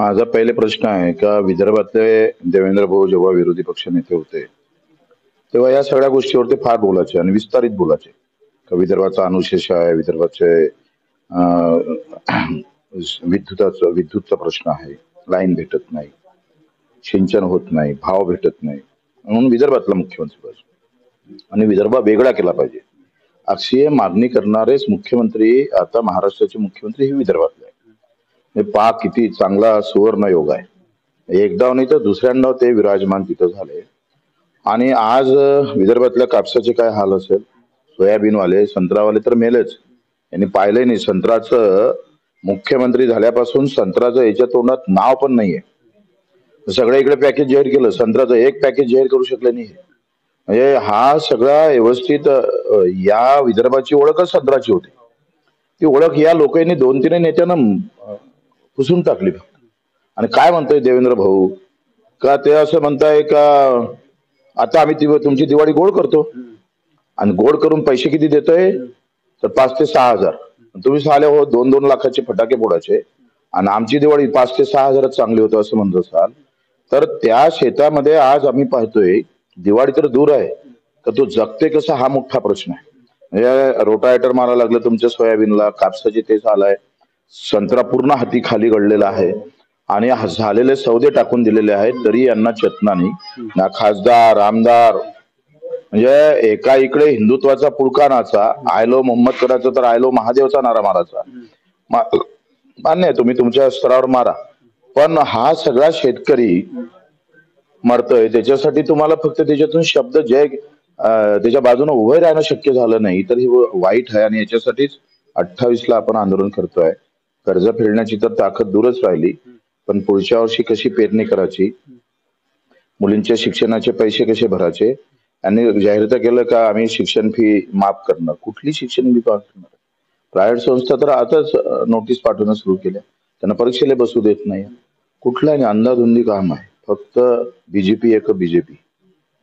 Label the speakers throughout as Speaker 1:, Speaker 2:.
Speaker 1: माझा पहिले प्रश्न आहे का विदर्भातले देवेंद्र भाऊ जेव्हा विरोधी पक्ष नेते होते तेव्हा या सगळ्या गोष्टीवरती फार बोलायचे आणि विस्तारित बोलायचे का विदर्भाचा अनुशेष आहे, विदर्भाचे अं, विद्युतचा प्रश्न आहे, लाईन भेटत नाही, सिंचन होत नाही, भाव भेटत नाही, म्हणून विदर्भातला मुख्यमंत्री पाहिजे आणि विदर्भ वेगळा केला पाहिजे अशी मागणी करणारेच मुख्यमंत्री आता महाराष्ट्राचे मुख्यमंत्री हे विदर्भातले आहे. हे पहा किती चांगला सुवर्ण योग आहे. एकदा नाही तर दुसऱ्यांदा ते विराजमान तिथं झाले आणि आज विदर्भातल्या कापसाचे काय हाल असेल, सोयाबीनवाले, संत्रावाले तर मेलेच. यांनी पाहिलंय नाही संत्राचं. मुख्यमंत्री झाल्यापासून संत्राचं याच्या तोंडात नाव पण नाहीये. सगळ्या इकडे पॅकेज जाहीर केलं, संत्राचं एक पॅकेज जाहीर करू शकले नाही. म्हणजे हा सगळा व्यवस्थित या विदर्भाची ओळखच संत्राची होती. ती ओळख या लोकांनी 2-3 नेत्यांना पुसून टाकली. आणि काय म्हणतोय देवेंद्र भाऊ का ते असं म्हणताय का आता आम्ही तुमची दिवाळी गोड करतो आणि गोड करून पैसे किती देतोय तर 5 ते 6 हजार. तुम्ही साले हो 2-2 लाखाचे फटाके फोडायचे आणि आमची दिवाळी 5 ते 6 हजारात चांगली होतं असं म्हणत असाल तर त्या शेतामध्ये आज आम्ही पाहतोय दिवाळी तर दूर आहे तर तो जगते कसा हा मोठा प्रश्न आहे. म्हणजे रोटावेटर मारायला लागलं तुमच्या सोयाबीनला, कापसाचे तेच आलाय, संत्रा पूर्ण हाती खाली गळलेला आहे आणि झालेले सौदे टाकून दिलेले आहेत तरी यांना चेतना नाही ना. खासदार आमदार म्हणजे एका इकडे हिंदुत्वाचा पुळका नाचा, आयलो मोहम्मद करायचं तर आयलो महादेवचा नारा मारायचा. मान्य आहे तुम्ही तुमच्या स्तरावर मारा, पण हा सगळा शेतकरी मरतोय त्याच्यासाठी तुम्हाला फक्त त्याच्यातून शब्द जय त्याच्या बाजूने उभे राहणं शक्य झालं नाही तर हे वाईट आहे. आणि याच्यासाठीच 28ला आपण आंदोलन करतोय. कर्ज फेडण्याची तर ताकद दूरच राहिली, पण पुढच्या वर्षी कशी पेरणी करायची, मुलींच्या शिक्षणाचे पैसे कसे भरायचे. आणि जाहीर तर केलं का आम्ही शिक्षण फी माफ करणार. कुठली शिक्षण फी माफ करणार? प्रायव्हेट संस्था तर आताच नोटीस पाठवणं सुरू केल्या, त्यांना परीक्षेला बसू देत नाही. कुठला नाही, अंधाधुंदी काम आहे. फक्त बीजेपी एक बीजेपी,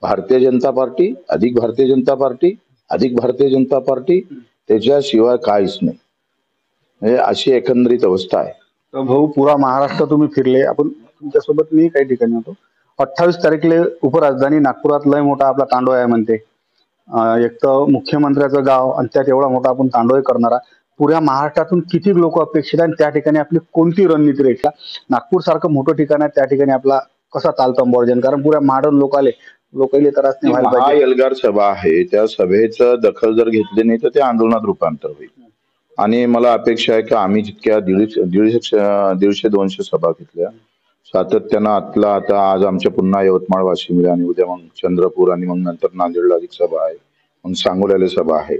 Speaker 1: भारतीय जनता पार्टी अधिक भारतीय जनता पार्टी अधिक भारतीय जनता पार्टी, त्याच्याशिवाय काहीच नाही. म्हणजे अशी एकंदरीत अवस्था आहे.
Speaker 2: तर भाऊ पुरा महाराष्ट्र तुम्ही फिरले, आपण तुमच्यासोबत मी काही ठिकाणी होतो. 28 तारीखले उपराजधानी नागपुरात लय मोठा आपला तांडव आहे म्हणते. एक तर मुख्यमंत्र्याचं गाव आणि त्यात एवढा मोठा आपण तांडव करणारा. पुऱ्या महाराष्ट्रातून किती लोक अपेक्षित आहे आणि त्या ठिकाणी आपली कोणती रणनीती रेखा. नागपूर सारखं मोठं ठिकाण आहे त्या ठिकाणी आपला कसा चालतं अर्जन, कारण पुऱ्या मॉडर्न लोकांना त्रास नाही व्हायला पाहिजे.
Speaker 1: एल्गार सभा आहे, त्या सभेचं दखल जर घेतली नाही तर ते आंदोलनात रूपांतर होईल. आणि मला अपेक्षा आहे की आम्ही जितक्या 150-200 सभा घेतल्या सातत्यानं आता आज आमच्या पुन्हा यवतमाळ, वाशिमला आणि उद्या मग चंद्रपूर आणि मग नंतर नांदेडला अधिक सभा आहे, मग सांगोल्याला सभा आहे.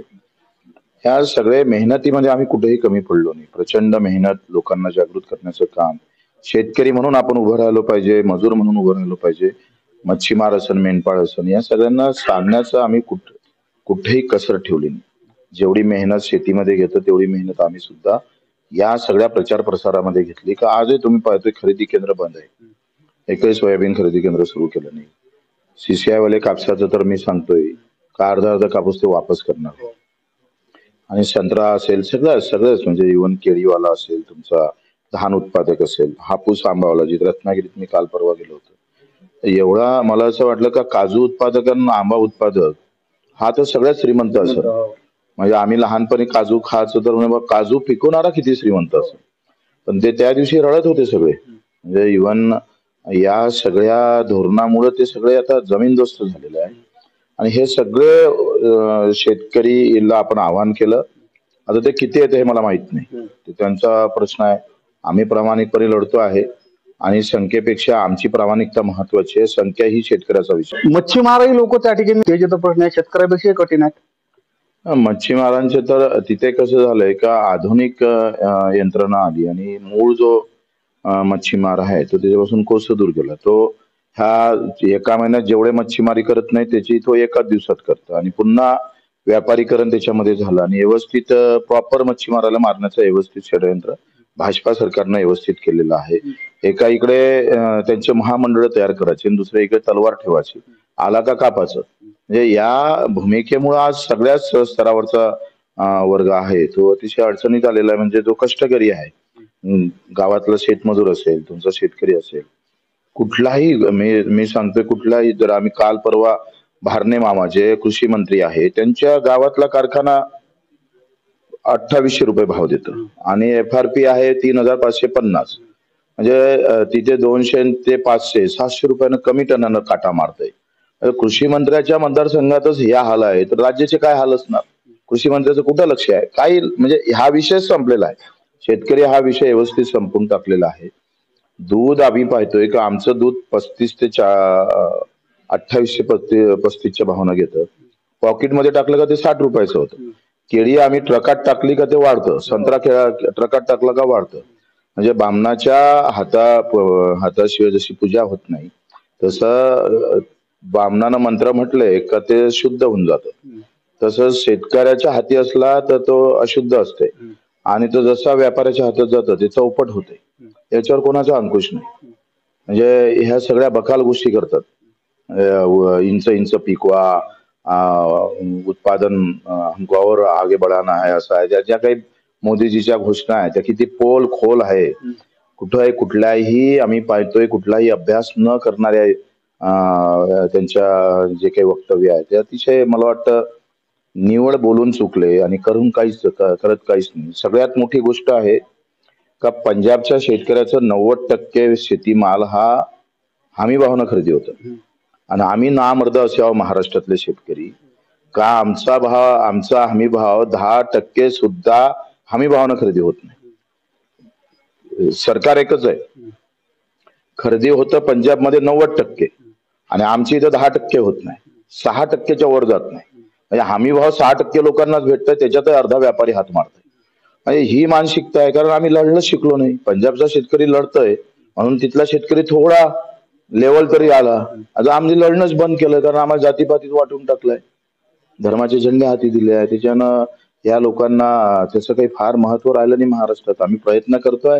Speaker 1: ह्या सगळ्या मेहनतीमध्ये आम्ही कुठेही कमी पडलो नाही. प्रचंड मेहनत, लोकांना जागृत करण्याचं काम. शेतकरी म्हणून आपण उभं राहिलो पाहिजे, मजूर म्हणून उभं राहिलो पाहिजे, मच्छीमार असन, मेंढपाळ असन, या सगळ्यांना सांगण्याचं आम्ही कुठेही कसर ठेवली नाही. जेवढी मेहनत शेतीमध्ये घेतो तेवढी मेहनत आम्ही सुद्धा या सगळ्या प्रचार प्रसारामध्ये घेतली. का आजही तुम्ही पाहतोय खरेदी केंद्र बंद आहे, एकही सोयाबीन खरेदी केंद्र सुरू केलं नाही. CCI वाले कापसाचं तर मी सांगतोय का अर्धा कापूस ते वापस करणार. आणि संत्रा असेल, सगळंच म्हणजे इव्हन केळीवाला असेल, तुमचा धान उत्पादक असेल, हापूस आंबावाला, जी रत्नागिरीत मी काल परवा गेलो होतो, एवढा मला असं वाटलं का काजू उत्पादक आणि आंबा उत्पादक हा तर सगळ्यात श्रीमंत असेल. म्हणजे आम्ही लहानपणी काजू खायचो तर म्हणजे काजू पिकवणारा किती श्रीमंत असेल, पण ते त्या दिवशी रडत होते सगळे. म्हणजे इव्हन या सगळ्या धोरणामुळे ते सगळे आता जमीनदोस्त झालेले आहे. आणि हे सगळे शेतकरीला आपण आवाहन केलं. आता ते किती येते हे मला माहित नाही, ते त्यांचा प्रश्न आहे. आम्ही प्रामाणिकपणे लढतो आहे आणि संख्येपेक्षा आमची प्रामाणिकता महत्वाची आहे. संख्या ही शेतकऱ्याचा विषय.
Speaker 2: मच्छीमारही लोक त्या ठिकाणी त्याचे प्रश्न आहे, शेतकऱ्यापेक्षा कठीण आहेत.
Speaker 1: मच्छीमारांचे तर तिथे कसं झालंय का आधुनिक यंत्रणा आली आणि मूळ जो मच्छीमार आहे तो त्याच्यापासून कोस दूर गेला. तो ह्या एका महिन्यात जेवढे मच्छीमारी करत नाही त्याची तो एकाच दिवसात करतो आणि पुन्हा व्यापारीकरण त्याच्यामध्ये झालं. आणि व्यवस्थित प्रॉपर मच्छीमाराला मारण्याचं व्यवस्थित षडयंत्र भाजपा सरकारनं व्यवस्थित केलेलं आहे. एका इकडे त्यांचे महामंडळ तयार करायचे आणि दुसऱ्या इकडे तलवार ठेवायची, आला का कापाचं. म्हणजे या भूमिकेमुळे आज सगळ्याच स्तरावरचा वर्ग आहे तो अतिशय अडचणीत आलेला आहे. म्हणजे जो कष्टकरी आहे गावातला शेतमजूर असेल, तुमचा शेतकरी असेल, कुठलाही मी सांगतोय कुठलाही, जर आम्ही काल परवा भारणे मामा जे कृषी मंत्री आहे त्यांच्या गावातला कारखाना 2800 रुपये भाव देतो आणि FRP आहे 3550. म्हणजे तिथे 200 ते 500-700 रुपयानं कमी टनानं काटा मारतंय. कृषी मंत्र्याच्या मतदारसंघातच ह्या हाल आहे तर राज्याचे काय हाल असणार? कृषी मंत्र्याचं कुठं लक्ष आहे? काही म्हणजे हा विषय संपलेला आहे. शेतकरी हा विषय व्यवस्थित संपून टाकलेला आहे. दूध आम्ही पाहतोय की आमचं दूध 35 ते 2835च्या भावानं घेतं. पॉकेटमध्ये टाकलं का ते 60 रुपयाचं होतं. केळी आम्ही ट्रकात टाकली का ते वाढतं, संत्रा ट्रकात टाकला का वाढतं. म्हणजे बामणाच्या हाताशिवाय जशी पूजा होत नाही तसं बामणानं मंत्र म्हटलंय का ते शुद्ध होऊन जातं. तसंच शेतकऱ्याच्या हाती असला तर तो अशुद्ध असते आणि तो जसा व्यापाऱ्याच्या हातात जातो ते चौपट होते. याच्यावर कोणाचा अंकुश नाही. म्हणजे ह्या सगळ्या बकाल गोष्टी करतात. इंच इंच पिकवा, उत्पादन हमको आगे बढ़ाना है, असं आहे. ज्या काही मोदीजीच्या घोषणा आहेत त्या किती पोल खोल आहे. कुठलाही आम्ही पाहतोय कुठलाही अभ्यास न करणाऱ्या त्यांच्या जे काही वक्तव्य आहे ते अतिशय मला वाटतं निवड बोलून चुकले आणि करत काहीच नाही. सगळ्यात मोठी गोष्ट आहे का पंजाबच्या शेतकऱ्याचं 90% शेतीमाल हा हमी भावानं खरेदी होतं आणि आम्ही नामर्द असावं महाराष्ट्रातले शेतकरी का आमचा हमी भाव 10% सुद्धा हमी भावानं खरेदी होत नाही. सरकार एकच आहे, खरेदी होतं पंजाबमध्ये 90% आणि आमच्या इथं 10% होत नाही, 6%च्या वर जात नाही. म्हणजे हमी भाव 6% लोकांनाच भेटतोय, त्याच्यात अर्धा व्यापारी हात मारतोय. म्हणजे ही मानसिकता आहे, कारण आम्ही लढणं शिकलो नाही. पंजाबचा शेतकरी लढतोय म्हणून तिथला शेतकरी थोडा लेवल तरी आला. आता आम्ही लढणंच बंद केलं कारण आम्हाला जातीपातीत वाटून टाकलंय, धर्माचे झेंडे हाती दिले आहे. त्याच्यानं या लोकांना त्याचं काही फार महत्व राहिलं नाही महाराष्ट्रात. आम्ही प्रयत्न करतोय,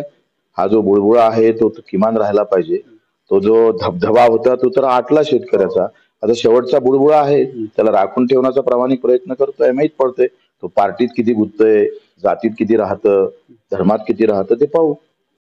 Speaker 1: हा जो बुळबुळा आहे तो किमान राहायला पाहिजे. तो जो धबधबा होता तो तर आटला शेतकऱ्याचा, आता शेवटचा बुळबुळा आहे त्याला राखून ठेवण्याचा प्रामाणिक प्रयत्न करतोय. माहित पडतंय तो पार्टीत किती गुंततोय, जातीत किती राहतं, धर्मात किती राहतं ते पाहू.